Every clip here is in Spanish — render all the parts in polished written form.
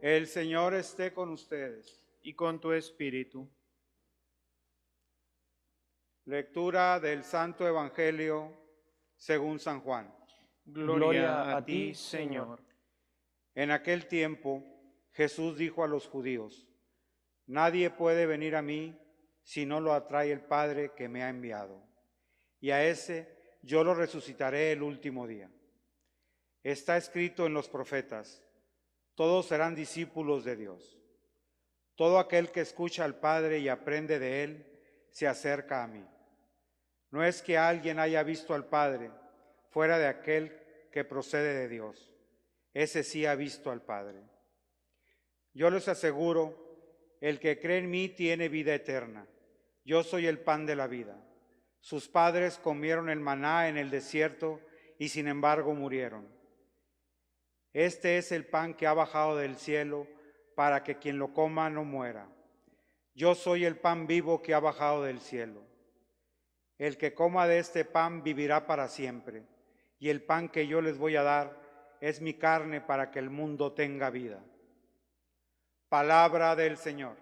El Señor esté con ustedes. Y con tu espíritu. Lectura del Santo Evangelio según San Juan. Gloria a ti, Señor. En aquel tiempo, Jesús dijo a los judíos: Nadie puede venir a mí si no lo atrae el Padre que me ha enviado, y a ese yo lo resucitaré el último día. Está escrito en los profetas: todos serán discípulos de Dios. Todo aquel que escucha al Padre y aprende de Él, se acerca a mí. No es que alguien haya visto al Padre fuera de aquel que procede de Dios. Ese sí ha visto al Padre. Yo les aseguro, el que cree en mí tiene vida eterna. Yo soy el pan de la vida. Sus padres comieron el maná en el desierto y sin embargo murieron. Este es el pan que ha bajado del cielo para que quien lo coma no muera. Yo soy el pan vivo que ha bajado del cielo. El que coma de este pan vivirá para siempre, y el pan que yo les voy a dar es mi carne para que el mundo tenga vida. Palabra del Señor.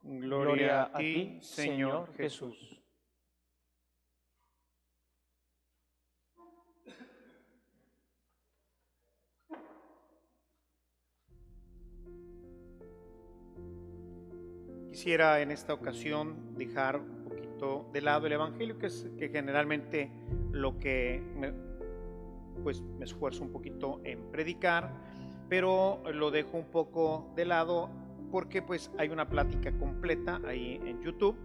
Gloria a ti, Señor Jesús. Quisiera en esta ocasión dejar un poquito de lado el Evangelio, que generalmente lo que me esfuerzo un poquito en predicar, pero lo dejo un poco de lado porque pues hay una plática completa ahí en YouTube,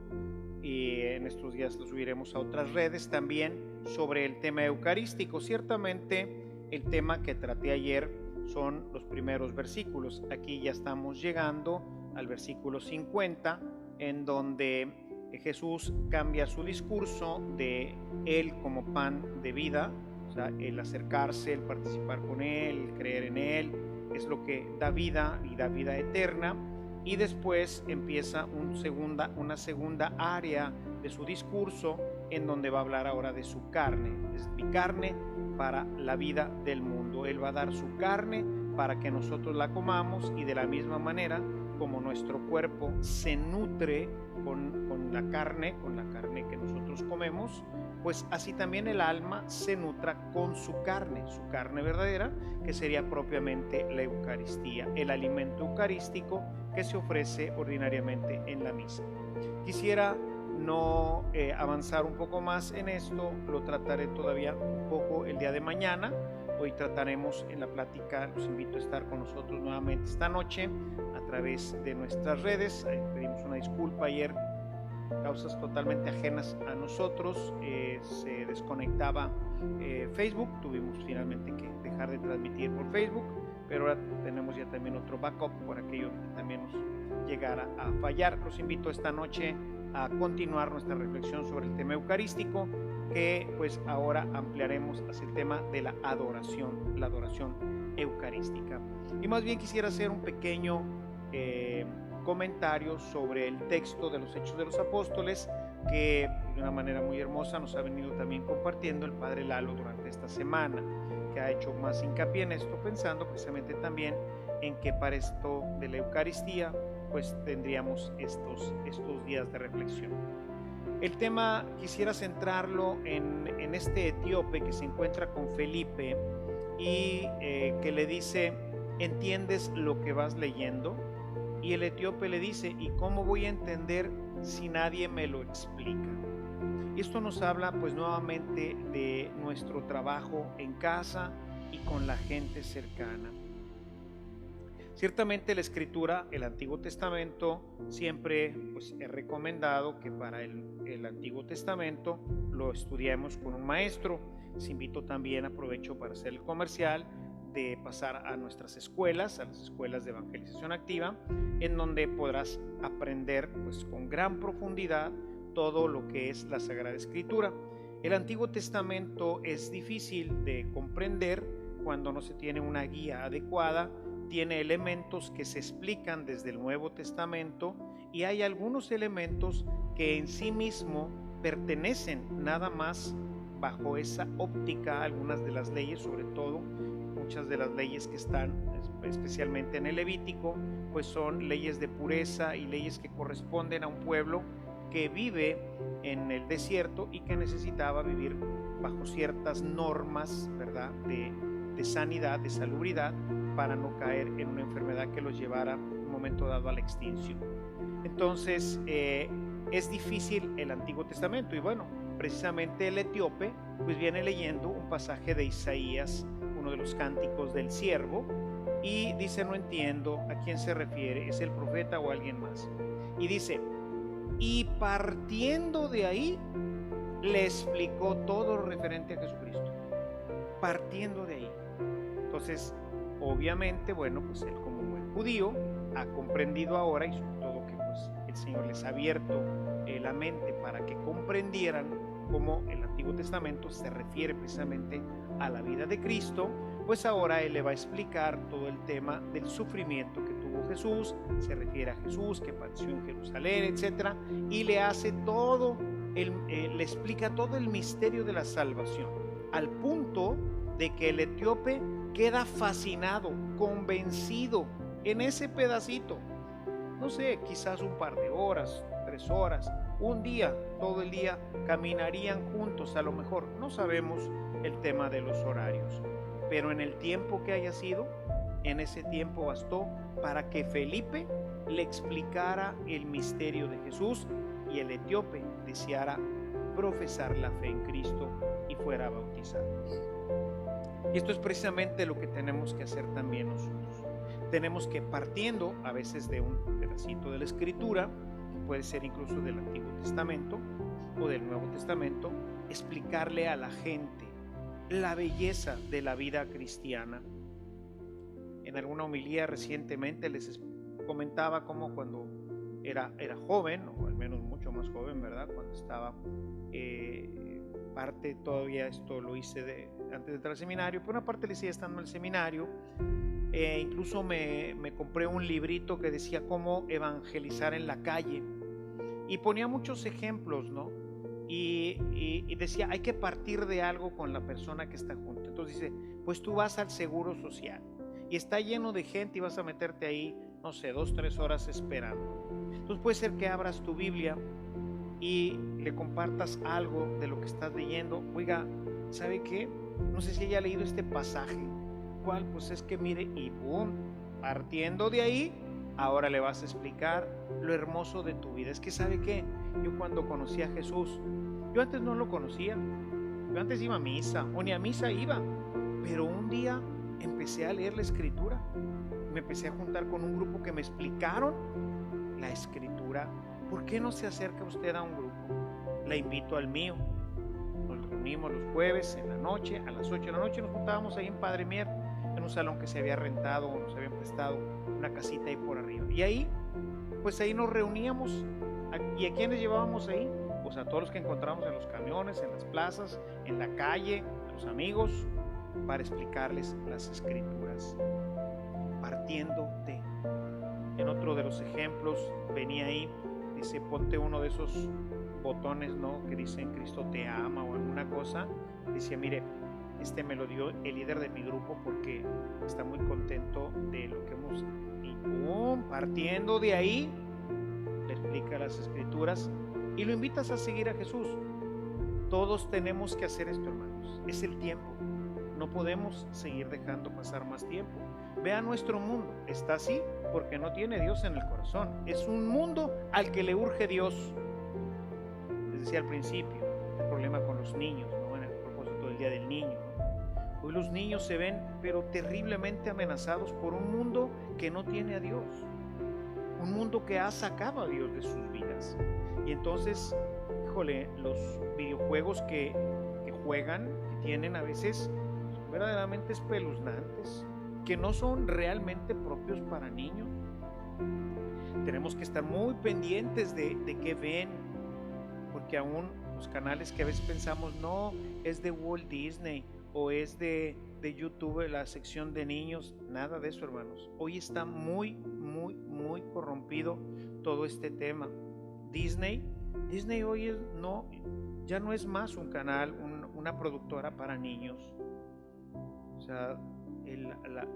y en estos días lo subiremos a otras redes también sobre el tema eucarístico. Ciertamente el tema que traté ayer son los primeros versículos. Aquí ya estamos llegando al versículo 50, en donde Jesús cambia su discurso de Él como pan de vida, o sea, el acercarse, el participar con Él, el creer en Él, es lo que da vida y da vida eterna. Y después empieza una segunda área de su discurso, en donde va a hablar ahora de su carne. Es mi carne para la vida del mundo. Él va a dar su carne para que nosotros la comamos, y de la misma manera como nuestro cuerpo se nutre con la carne que nosotros comemos, pues así también el alma se nutra con su carne verdadera, que sería propiamente la Eucaristía, el alimento eucarístico que se ofrece ordinariamente en la misa. Quisiera no avanzar un poco más en esto, lo trataré todavía un poco el día de mañana. Hoy trataremos en la plática, los invito a estar con nosotros nuevamente esta noche a través de nuestras redes. Pedimos una disculpa ayer, causas totalmente ajenas a nosotros, se desconectaba Facebook, tuvimos finalmente que dejar de transmitir por Facebook, pero ahora tenemos ya también otro backup por aquello que también nos llegara a fallar. Los invito esta noche a continuar nuestra reflexión sobre el tema eucarístico, que pues ahora ampliaremos hacia el tema de la adoración eucarística. Y más bien quisiera hacer un pequeño comentario sobre el texto de los Hechos de los Apóstoles, que de una manera muy hermosa nos ha venido también compartiendo el Padre Lalo durante esta semana, que ha hecho más hincapié en esto, pensando precisamente también en que para esto de la Eucaristía pues tendríamos estos días de reflexión. El tema quisiera centrarlo en este etíope que se encuentra con Felipe y que le dice: ¿entiendes lo que vas leyendo? Y el etíope le dice: ¿y cómo voy a entender si nadie me lo explica? Y esto nos habla pues nuevamente de nuestro trabajo en casa y con la gente cercana. Ciertamente la Escritura, el Antiguo Testamento, siempre pues he recomendado que para el Antiguo Testamento lo estudiemos con un maestro. Les invito también, aprovecho para hacer el comercial, de pasar a nuestras escuelas, a las escuelas de evangelización activa, en donde podrás aprender pues con gran profundidad todo lo que es la Sagrada Escritura. El Antiguo Testamento es difícil de comprender cuando no se tiene una guía adecuada. Tiene elementos que se explican desde el Nuevo Testamento, y hay algunos elementos que en sí mismo pertenecen nada más bajo esa óptica. Algunas de las leyes, sobre todo muchas de las leyes que están, especialmente en el Levítico, pues son leyes de pureza y leyes que corresponden a un pueblo que vive en el desierto y que necesitaba vivir bajo ciertas normas, ¿verdad?, de sanidad, de salubridad, para no caer en una enfermedad que los llevara en un momento dado a la extinción. Entonces, es difícil el Antiguo Testamento, y bueno, precisamente el etíope pues viene leyendo un pasaje de Isaías, uno de los cánticos del siervo, y dice: no entiendo a quién se refiere, ¿es el profeta o alguien más? Y dice: y partiendo de ahí le explicó todo lo referente a Jesucristo, partiendo de ahí. Entonces, obviamente, bueno, pues él, como buen judío, ha comprendido ahora, y sobre todo que pues el Señor les ha abierto la mente para que comprendieran cómo el Antiguo Testamento se refiere precisamente a la vida de Cristo. Pues ahora él le va a explicar todo el tema del sufrimiento que tuvo Jesús, se refiere a Jesús que padeció en Jerusalén, etcétera, y le hace todo, le explica todo el misterio de la salvación, al punto de que el etíope queda fascinado, convencido en ese pedacito. No sé, quizás un par de horas, 3 horas, un día, todo el día caminarían juntos, a lo mejor, no sabemos el tema de los horarios, pero en el tiempo que haya sido, en ese tiempo bastó para que Felipe le explicara el misterio de Jesús y el etíope deseara profesar la fe en Cristo y fuera bautizado. Y esto es precisamente lo que tenemos que hacer también nosotros. Tenemos que, partiendo a veces de un pedacito de la Escritura, puede ser incluso del Antiguo Testamento o del Nuevo Testamento, explicarle a la gente la belleza de la vida cristiana. En alguna homilía recientemente les comentaba cómo cuando era joven, o al menos mucho más joven, ¿verdad?, cuando estaba parte, todavía esto lo hice antes de entrar al seminario, pero una parte le hice estando en el seminario. Incluso me compré un librito que decía cómo evangelizar en la calle, y ponía muchos ejemplos, ¿no? Y decía, hay que partir de algo con la persona que está junto. Entonces dice, pues tú vas al Seguro Social y está lleno de gente y vas a meterte ahí, no sé, 2-3 horas esperando. Entonces puede ser que abras tu Biblia y le compartas algo de lo que estás leyendo. Oiga, ¿sabe qué? No sé si haya leído este pasaje. ¿Cuál? Pues es que mire, y boom, partiendo de ahí, ahora le vas a explicar lo hermoso de tu vida. Es que ¿sabe qué? Yo cuando conocí a Jesús, yo antes no lo conocía, yo antes iba a misa, o ni a misa iba, pero un día empecé a leer la Escritura, me empecé a juntar con un grupo que me explicaron la Escritura. ¿Por qué no se acerca usted a un grupo? La invito al mío. Nos reunimos los jueves en la noche, a las 8 de la noche nos juntábamos ahí en Padre Mier, en un salón que se había rentado o nos habían prestado, una casita ahí por arriba. Y ahí, pues ahí nos reuníamos. ¿Y a quiénes llevábamos ahí? Pues a todos los que encontramos en los camiones, en las plazas, en la calle, a los amigos, para explicarles las Escrituras, partiendo de. En otro de los ejemplos venía ahí, dice, ponte uno de esos botones, ¿no?, que dicen Cristo te ama o alguna cosa. Decía, mire, este me lo dio el líder de mi grupo porque está muy contento de lo que hemos, y ¡pum!, partiendo de ahí le explica las Escrituras y lo invitas a seguir a Jesús. Todos tenemos que hacer esto, hermanos. Es el tiempo. No podemos seguir dejando pasar más tiempo. Vea nuestro mundo, está así porque no tiene Dios en el corazón. Es un mundo al que le urge Dios. Les decía al principio, el problema con los niños, ¿no?, en el propósito del Día del Niño, ¿no? Hoy los niños se ven pero terriblemente amenazados por un mundo que no tiene a Dios, un mundo que ha sacado a Dios de sus vidas. Y entonces, híjole, los videojuegos que juegan, que tienen a veces verdaderamente espeluznantes, que no son realmente propios para niños. Tenemos que estar muy pendientes de qué ven, porque aún los canales que a veces pensamos, no, es de Walt Disney o es de YouTube, la sección de niños, nada de eso, hermanos. Hoy está muy corrompido todo este tema. Disney hoy ya no es más un canal, una productora para niños. O sea,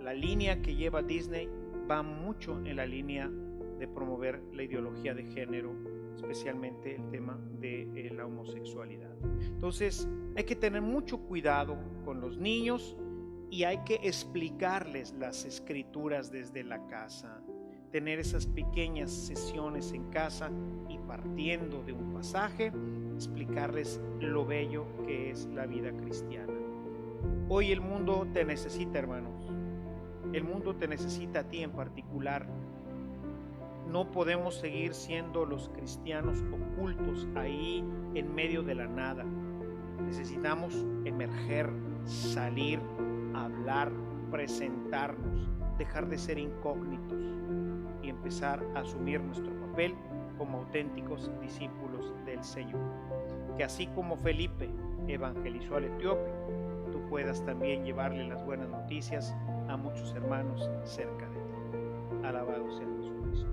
la línea que lleva Disney va mucho en la línea de promover la ideología de género, especialmente el tema de la homosexualidad. Entonces hay que tener mucho cuidado con los niños y hay que explicarles las escrituras desde la casa, tener esas pequeñas sesiones en casa y partiendo de un pasaje, explicarles lo bello que es la vida cristiana. Hoy el mundo te necesita, hermanos. El mundo te necesita a ti en particular. No podemos seguir siendo los cristianos ocultos ahí en medio de la nada. Necesitamos emerger, salir, hablar, presentarnos, dejar de ser incógnitos y empezar a asumir nuestro papel como auténticos discípulos del Señor. Que así como Felipe evangelizó al etíope, tú puedas también llevarle las buenas noticias a muchos hermanos cerca de ti. Alabado sea Jesucristo.